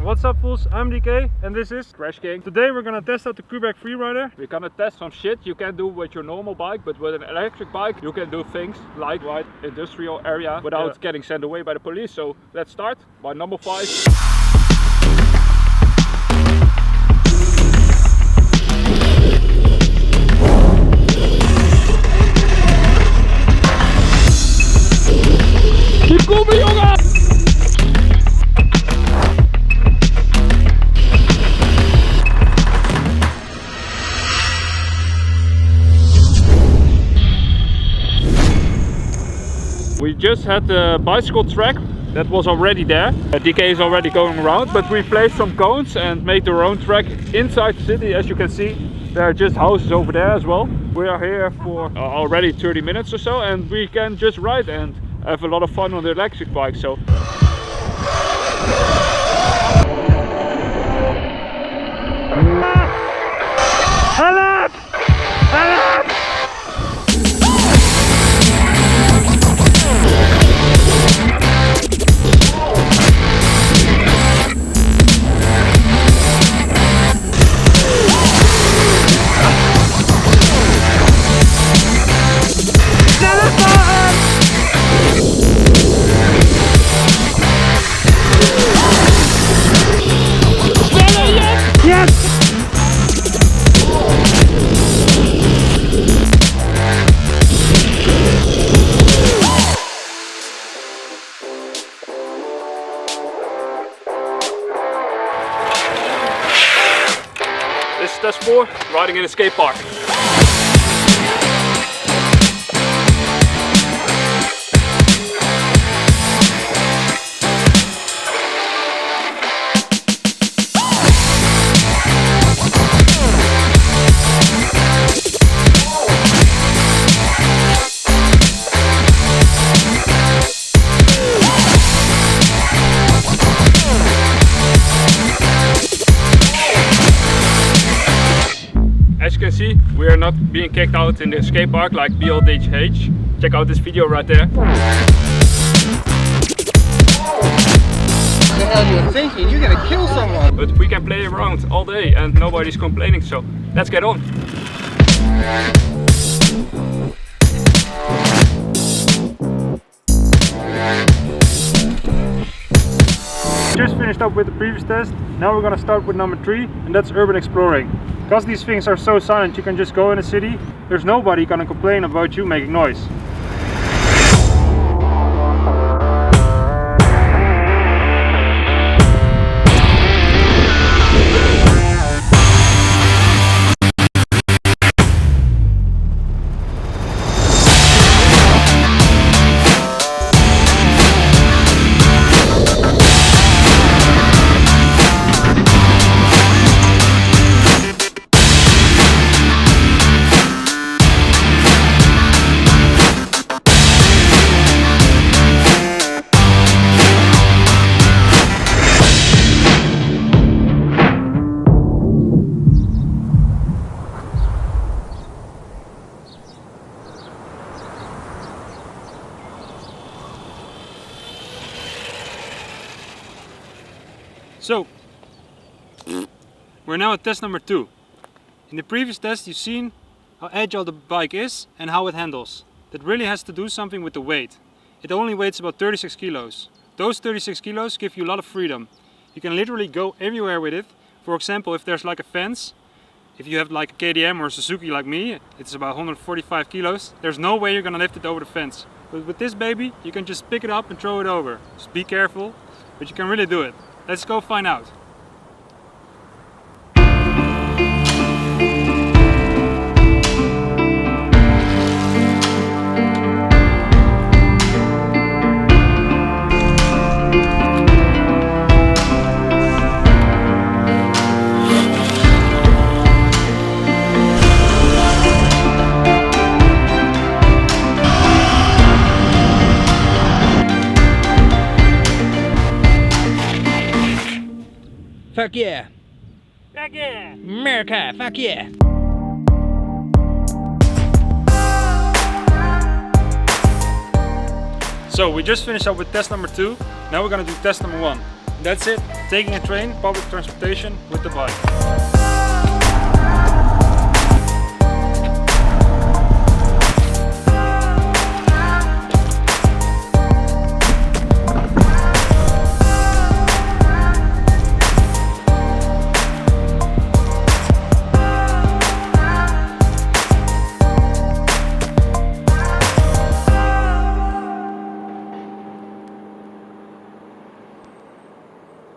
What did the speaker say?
What's up fools, I'm DK and this is Crashking. Today we're gonna test out the Kuberg Freerider. We're gonna test some shit you can do with your normal bike, but with an electric bike you can do things like wide industrial area without getting sent away by the police. So let's start by number 5. Keep going, jongen! We just had the bicycle track that was already there. DK is already going around, but we placed some cones and made our own track inside the city. As you can see, there are just houses over there as well. We are here for already 30 minutes or so, and we can just ride and have a lot of fun on the electric bike. So help! Help! This is test 4, riding in a skate park. As you can see, we are not being kicked out in the skate park like BLDH. Check out this video right there. What the hell are you thinking? You're gonna kill someone! But we can play around all day and nobody's complaining, so let's get on. Just finished up with the previous test. Now we're gonna start with number 3, and that's urban exploring. Because these things are so silent, you can just go in a city. There's nobody gonna complain about you making noise. So, we're now at test number 2. In the previous test you've seen how agile the bike is and how it handles. That really has to do something with the weight. It only weighs about 36 kilos. Those 36 kilos give you a lot of freedom. You can literally go everywhere with it. For example, if there's like a fence, if you have like a KTM or a Suzuki like me, it's about 145 kilos. There's no way you're gonna lift it over the fence. But with this baby, you can just pick it up and throw it over. Just be careful, but you can really do it. Let's go find out. Fuck yeah! Fuck yeah! America, fuck yeah! So we just finished up with test number 2. Now we're gonna do test number 1. That's it, taking a train, public transportation with the bike.